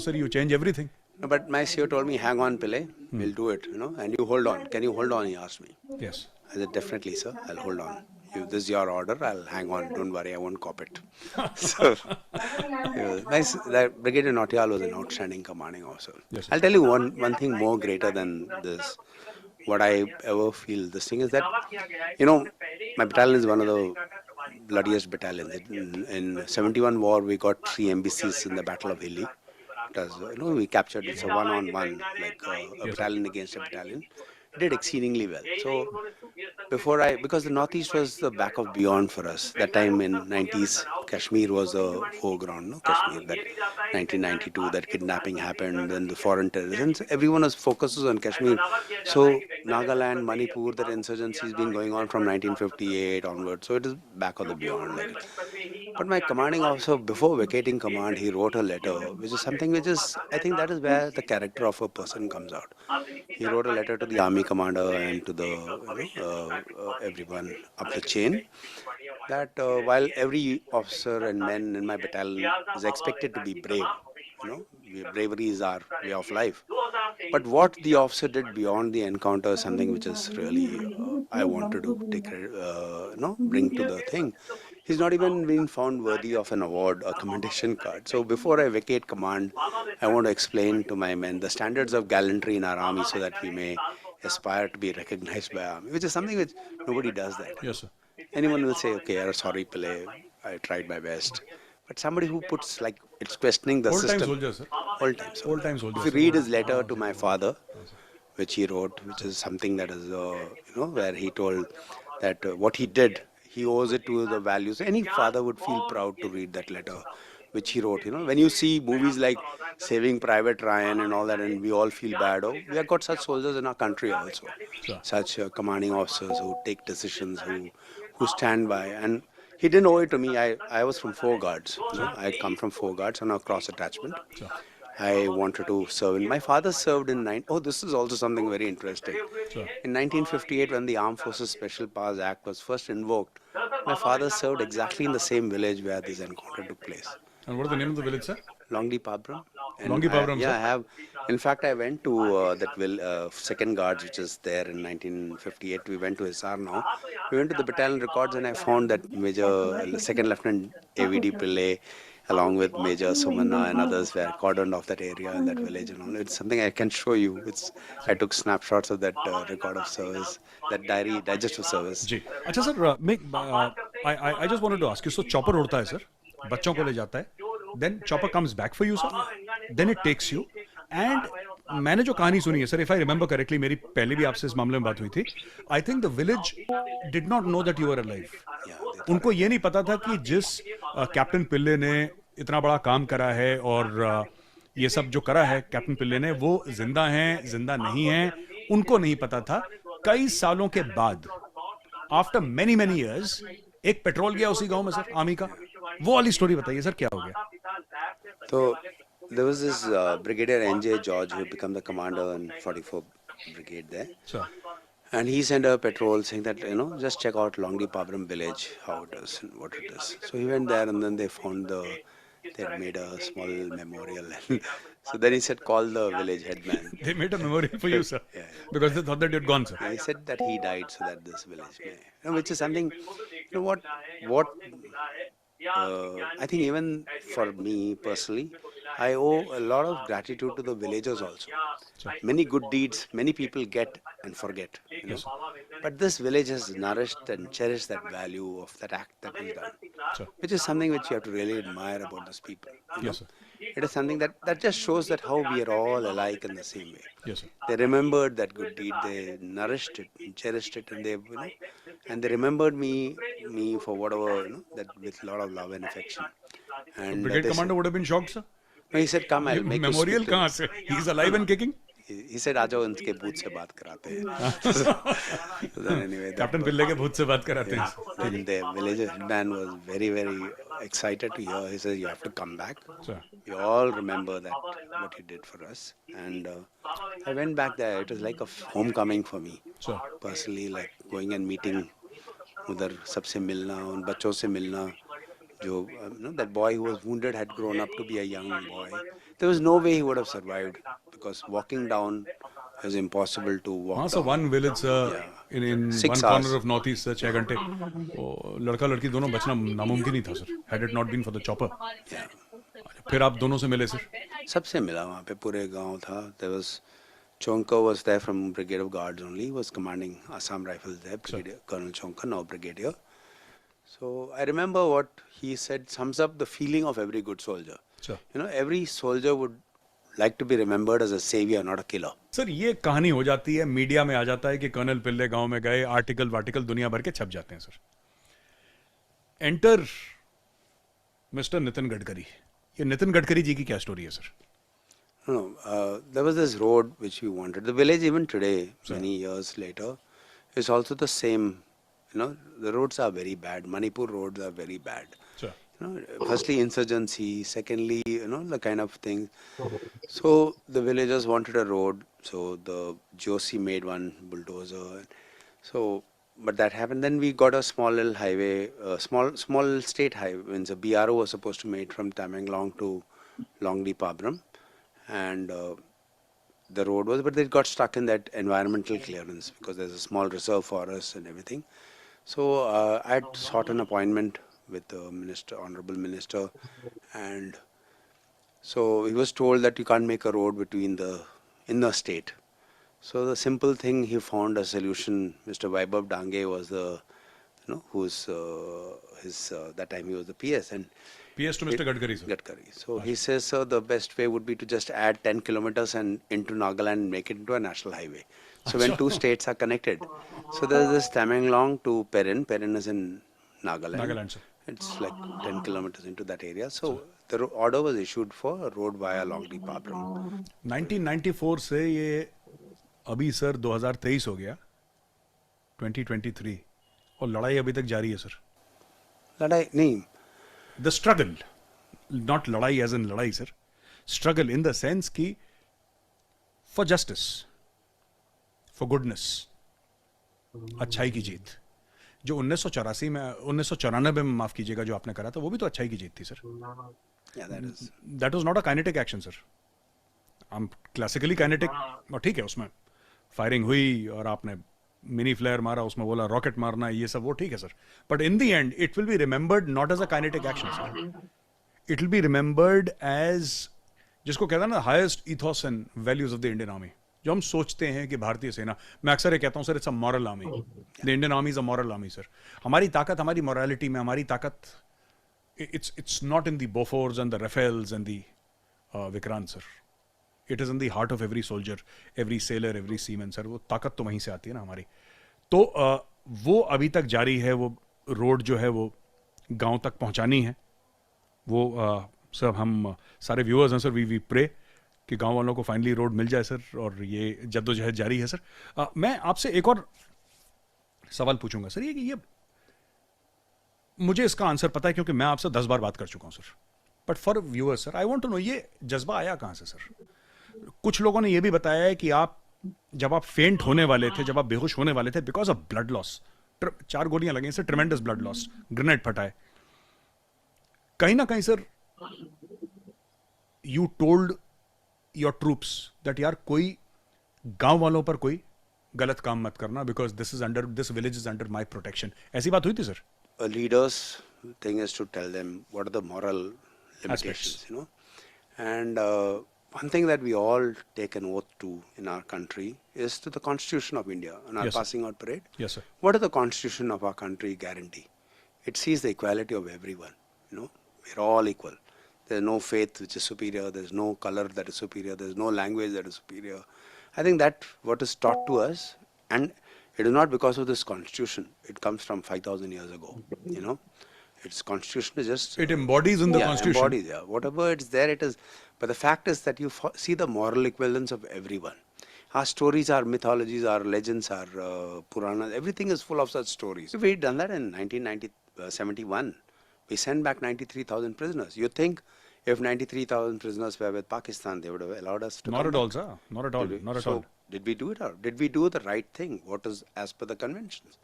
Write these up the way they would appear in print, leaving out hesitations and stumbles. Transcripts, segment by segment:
Sir, you change everything. No, but my CEO told me, hang on, Pillai, we'll do it, and you hold on. Can you hold on? He asked me. Yes. I said, definitely, sir, I'll hold on. If this is your order, I'll hang on. Don't worry, I won't cop it. So, nice. That Brigadier Nautiyal was an outstanding commanding officer. Yes, sir. I'll tell you one thing more greater than this. What I ever feel, this thing is that, my battalion is one of the bloodiest battalions. In 71 war, we got 3 MBCs in the Battle of Hilli. It was, we captured, it's a one-on-one, like a Yes, sir. battalion against a battalion. It did exceedingly well. So because the Northeast was the back of beyond for us. That time in 90s, Kashmir was the foreground, no? Kashmir, that 1992, that kidnapping happened, then the foreign terrorism. Everyone was focuses on Kashmir. So Nagaland, Manipur, that insurgency has been going on from 1958 onward. So it is back of the beyond. But my commanding officer, before vacating command, he wrote a letter, which is something which is, I think that is where the character of a person comes out. He wrote a letter to the army commander and to the everyone up the chain that while every officer and men in my battalion is expected to be brave, bravery is our way of life. But what the officer did beyond the encounter is something which is really I wanted to bring to the thing. He's not even been found worthy of an award or commendation card. So before I vacate command, I want to explain to my men the standards of gallantry in our army so that we may aspire to be recognized by army, which is something which nobody does that. Yes, sir. Anyone will say, okay, sorry, Pillai, I tried my best. But somebody who puts, like, it's questioning the Old time system. soldier, sir. All time soldier. Old time soldier. If you sir. read his letter to my father, which he wrote, which is something that is, where he told that what he did, he owes it to the values. Any father would feel proud to read that letter, which he wrote. When you see movies like Saving Private Ryan and all that, and we all feel bad, we have got such soldiers in our country also, Sure. such commanding officers who take decisions, who stand by. And he didn't owe it to me. I was from four guards. I come from four guards on a cross attachment. Sure. I wanted to serve. My father served in this is also something very interesting. Sure. In 1958, when the Armed Forces Special Powers Act was first invoked, my father served exactly in the same village where this encounter took place. And what is the name of the village, sir? Longdi Pabram. Longdi Pabram, Yeah, sir. I have. In fact, I went to second guards, which is there in 1958. We went to SR now. We went to the battalion records, and I found that Major Second Lieutenant AVD Pillai, along with Major Sumanna and others, were cordoned off that area and that village and all. It's something I can show you. I took snapshots of that record of service, that diary, digest of service. जी अच्छा sir I just wanted to ask you, so chopper उड़ता है sir, बच्चों को ले जाता है, then chopper comes back for you sir, then it takes you, and मैंने जो कहानी सुनी है sir, if I remember correctly, मेरी पहले भी आपसे इस मामले में बात हुई थी, I think the village did not know that you were alive. उनको ये नहीं पता था कि जिस कैप्टन पिल्ले ने इतना बड़ा काम करा है और ये सब जो करा है कैप्टन पिल्ले ने, वो जिंदा हैं, जिंदा नहीं हैं, उनको नहीं पता था. कई सालों के बाद, आफ्टर मेनी मेनी इयर्स, एक पेट्रोल गया उसी गांव में सर, आर्मी का. वो वाली स्टोरी बताइए सर, क्या हो गया? So there was this Brigadier N.J. George who became the commander in 44 Brigade there. Sure. And he sent a patrol saying that, just check out Longdi Pabram village, how it is and what it is. So he went there and then they found they had made a small memorial. So then he said, call the village headman. They made a memorial for you sir, Yeah. because they thought that you'd gone sir. And he said that he died so that this village may, which is something, what I think even for me personally, I owe a lot of gratitude to the villagers also. Sure. Many good deeds, many people get and forget. Yes, sir. But this village has nourished and cherished that value of that act that was done, Sure. which is something which you have to really admire about these people. Yes sir. It is something that just shows that how we are all alike in the same way. Yes sir. They remembered that good deed, they nourished it, and cherished it, and and they remembered me for whatever, that with a lot of love and affection. And Brigade they commander would have been shocked sir. he said, come, I'll make you Memorial speak to कहाँ him." से? He's alive and kicking. He said, आ जाओ उनके भूत से बात कराते हैं. So then anyway, that captain was- पिल्ले के भूत से बात कराते हैं. And the village man was very, very excited to hear. He says, you have to come back. Sure. We all remember that, what you did for us. And I went back there. It was like a homecoming for me. Sure. Personally, like going and meeting उधर सबसे मिलना, उन बच्चों से मिलना, that boy who was wounded had grown up to be a young boy. There was no way he would have survived because walking down is impossible to हाँ walk sir, down. One village Yeah, in one 6 hours. Corner of north east sir 6 घंटे, वो लड़का लड़की दोनों बचना नामुमकिन ही था sir, had it not been for the chopper. Yeah. फिर आप दोनों से मिले सर? सबसे मिला वहाँ पे, पूरे गांव था. There was Chonka was there from Brigade of Guards only. He was commanding Assam Rifles there. Brigadier Colonel Chonka, now Brigadier. So I remember what he said sums up the feeling of every good soldier. Sure. Every soldier would like to be remembered as a savior, not a killer. Sir ये कहानी हो जाती है, media में आ जाता है कि colonel पिल्ले गांव में गए, आर्टिकल वार्टिकल दुनिया भर के छप जाते हैं sir. Enter mister Nitin Gadkari. ये नितिन गडकरी जी की क्या स्टोरी है sir? No, there was this road which we wanted. The village even today, many years later, is also the same. The roads are very bad. Manipur roads are very bad. Sure. Firstly insurgency, secondly, the kind of thing. So the villagers wanted a road, so the Joshi made one bulldozer. So, but that happened. Then we got a small little highway, small state highway. Means a BRO was supposed to make from Tamenglong to Longdi Pabram, and the road was, but it got stuck in that environmental clearance because there's a small reserve forest and everything. So I had sought an appointment with the minister, honorable minister, and so he was told that you can't make a road in the state. So the simple thing, he found a solution. Mr. Vaibhav Dange was who's that time he was the PS, and PS to Mr. Gadkari sir. Gadkari. So he says, sir, the best way would be to just add 10 kilometers and into Nagaland and make it into a national highway. So when two states are connected, so there's this Tamenglong to Perin. Perin is in Nagaland. Nagaland sir. It's like 10 kilometers into that area. So the order was issued for a road via Longdi Pabram. 1994 से ये अभी sir 2023 हो गया, 2023, और लड़ाई अभी तक जारी है सर. लड़ाई नहीं. The struggle, not लड़ाई as in लड़ाई sir, struggle in the sense कि for justice, for goodness, अच्छाई की जीत. जो 1984 में 1994 में माफ कीजिएगा जो आपने करा था, वो भी तो अच्छाई की जीत थी sir. That was not a kinetic action sir. हम क्लासिकली काइनेटिक, और ठीक है उसमें फायरिंग हुई और आपने मिनी फ्लेयर मारा, उसमें बोला रॉकेट मारना, ये सब वो ठीक है sir. But in the end it will be remembered not as a kinetic action sir. It will be remembered as, जिसको कहता है ना, highest ethos and values of the Indian army. जो हम सोचते हैं कि भारतीय सेना, मैं अक्सर ये कहता हूँ sir, it's a moral army. The Indian army is a moral army sir. हमारी ताकत हमारी मॉरलिटी में, हमारी ताकत it's not in the Bofors and the Rafales and the Vikrant sir. It is in the heart of every soldier, every sailor, every seaman sir. वो ताकत तो वहीं से आती है ना हमारी. तो वो अभी तक जारी है. वो रोड जो है वो गांव तक पहुंचानी है. वो सर हम सारे व्यूअर्स हैं सर, वी प्रे कि गांव वालों को फाइनली रोड मिल जाए सर, और ये जद्दोजहद जारी है सर. मैं आपसे एक और सवाल पूछूंगा सर, ये कि ये मुझे इसका आंसर पता है क्योंकि मैं आपसे 10 बार बात कर चुका हूं sir. But for viewers sir, I want to know, ये जज्बा आया कहां से सर? कुछ लोगों ने ये भी बताया है कि आप जब आप फेंट होने वाले थे, जब आप बेहोश होने वाले थे, बिकॉज ऑफ ब्लड लॉस, 4 गोलियां लगी sir, tremendous blood loss, grenade फटा है. कहीं ना कहीं sir you told your troops that यार कोई गांव वालों पर कोई गलत काम मत करना, because this village is under my protection. ऐसी बात हुई थी sir? A leader's thing is to tell them what are the moral limitations, And one thing that we all take an oath to in our country is to the Constitution of India and our Yes, sir. passing out parade. Yes sir. What does the Constitution of our country guarantee? It sees the equality of everyone. We're all equal. There's no faith which is superior. There's no color that is superior. There's no language that is superior. I think that what is taught to us, and it is not because of this constitution. It comes from 5,000 years ago. Its constitution is just... It embodies in the constitution. Embodies, yeah. Whatever it's there, it is. But the fact is that you see the moral equivalence of everyone. Our stories, our mythologies, our legends, our Puranas, everything is full of such stories. If we'd done that in 1971, we sent back 93,000 prisoners. You think if 93,000 prisoners were with Pakistan, they would have allowed us to Not come at all, back? sir. Not at all. Not at all. Did we do it, or did we do the right thing? What is as per the conventions?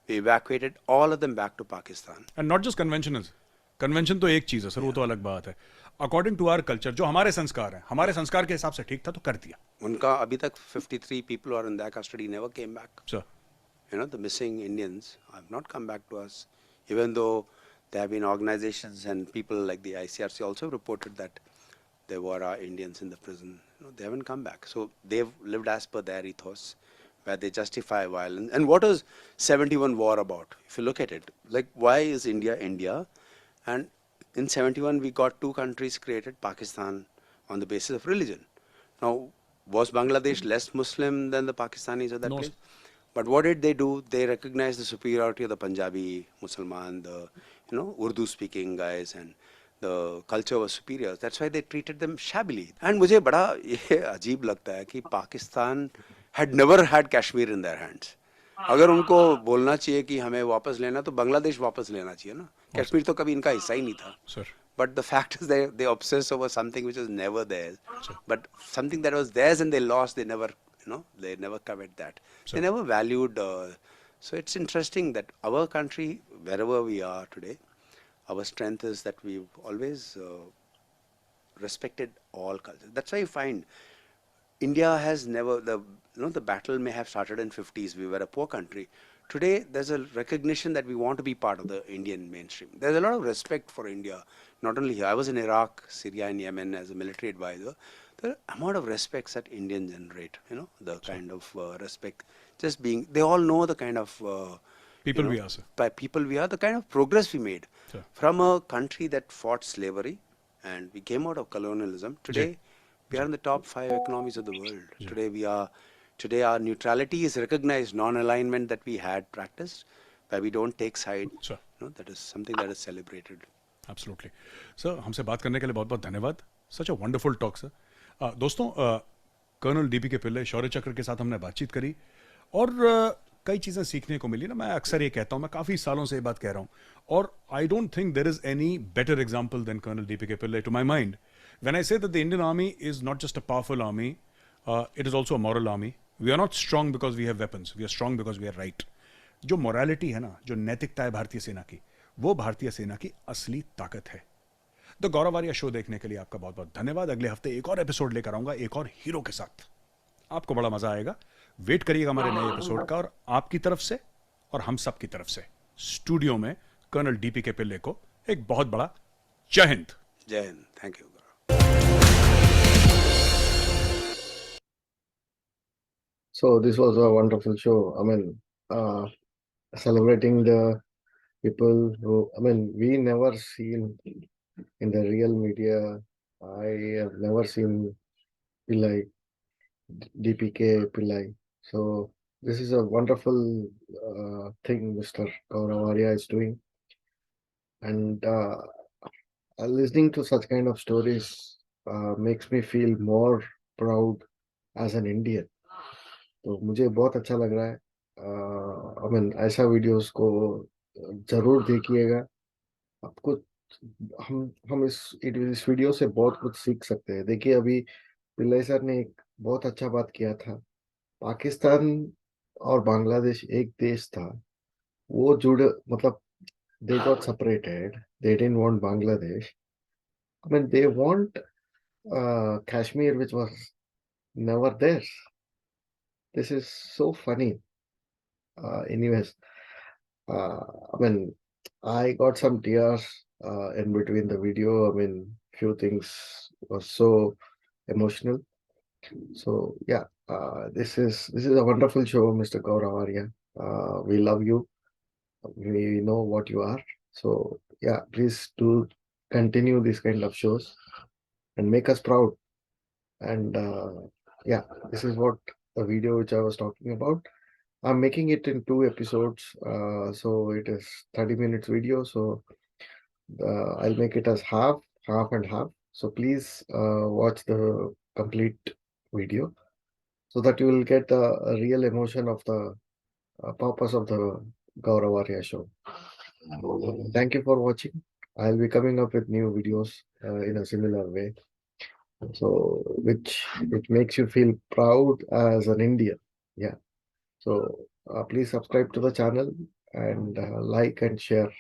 We evacuated all of them back to Pakistan. And not just conventionals. Convention तो एक चीज है sir, वो तो अलग बात है. According to our culture, जो हमारे संस्कार है, हमारे संस्कार के हिसाब से ठीक था तो कर दिया. उनका अभी तक 53 people are in their custody, never came back. Sir. You know, the missing Indians have not come back to us, even though there have been organizations and people like the ICRC also reported that there were Indians in the prison. You know, they haven't come back. So they've lived as per their ethos, where they justify violence. And what is 71 war about? If you look at it, like, why is India India? And in 71 we got two countries created, Pakistan, on the basis of religion. Now, was Bangladesh less Muslim than the Pakistanis of that No. place? But what did they do? They recognized the superiority of the Punjabi Musalman, the Urdu speaking guys, and the culture was superior. That's why they treated them shabbily. And मुझे बड़ा ये अजीब लगता है कि Pakistan had never had Kashmir in their hands. अगर उनको बोलना चाहिए कि हमें वापस लेना, तो बांग्लादेश वापस लेना चाहिए ना. कश्मीर तो कभी इनका हिस्सा ही नहीं था. Sir. But the fact is they obsess over something which was never theirs. But something that was theirs and they lost, they never covered that. They never valued. So it's interesting that our country, wherever we are today, our strength is that we've always respected all cultures. That's why you find India has never the battle may have started in 50s. We were a poor country. Today there's a recognition that we want to be part of the Indian mainstream. There's a lot of respect for India, not only here. I was in Iraq, Syria, and Yemen as a military advisor. The amount of respects that Indians generate, the kind of respect, just being, they all know the kind of People we are, sir. by people we are, the kind of progress we made Sir. from a country that fought slavery, and we came out of colonialism. Today we are in the top 5 economies of the world. Today our neutrality is recognized, non-alignment that we had practiced, where we don't take side. Sir. That is something that is celebrated. Absolutely. Sir, हमसे बात करने के लिए बहुत बहुत धन्यवाद. सच a wonderful talk sir. दोस्तों, colonel DP K पिल्ले शौर्य चक्र के साथ हमने बातचीत करी और कई चीज़ें सीखने को मिली ना. मैं अक्सर ये कहता हूँ, मैं काफ़ी सालों से ये बात कह रहा हूँ, और I don't think there is any better example than colonel DP K Pillay to my mind. When I say that the Indian army is not just a powerful army, it is also a moral army. We are not strong because we have weapons. We are strong because we are right. जो morality है ना, जो नैतिकता है भारतीय सेना की, वो भारतीय सेना की असली ताकत है. द गौरव आर्या शो देखने के लिए आपका बहुत बहुत धन्यवाद. अगले हफ्ते एक और एपिसोड लेकर आऊंगा, एक और हीरो के साथ. आपको बड़ा मजा आएगा. वेट करिएगा हमारे नए एपिसोड का, और आपकी तरफ से और हम सब की तरफ से स्टूडियो में कर्नल डीपी के पिल्ले को एक बहुत बड़ा जय हिंद. जय Hind. Thank you. So this was a wonderful show. I mean, celebrating the people who, I mean, we never seen in the real media. I have never seen Pillai, DPK Pillai. So this is a wonderful thing Mr. Gaurav Arya is doing. And listening to such kind of stories makes me feel more proud as an Indian. तो मुझे बहुत अच्छा लग रहा है. I mean, ऐसा videos को जरूर देखिएगा. आपको हम इस वीडियो से बहुत कुछ सीख सकते हैं. देखिए, अभी पिल्लई सर ने एक बहुत अच्छा बात किया था. पाकिस्तान और बांग्लादेश एक देश था, वो मतलब they got separated. They didn't want Bangladesh. I mean, they want Kashmir, which was never theirs. This is so funny. Anyways, I mean, I got some tears in between the video. I mean, few things was so emotional. So yeah, this is a wonderful show, Mr. Gaurav Arya. We love you. We know what you are. So yeah, please do continue these kind of shows and make us proud. And yeah, this is what the video which I was talking about. I'm making it in 2 episodes, so it is 30 minutes video. So I'll make it as half and half. So please watch the complete video so that you will get a real emotion of the purpose of the Gaurav Arya show. Thank you for watching. I'll be coming up with new videos in a similar way. So which makes you feel proud as an Indian. Yeah. So please subscribe to the channel and like and share.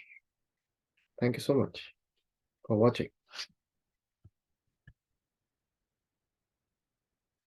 Thank you so much. for watching.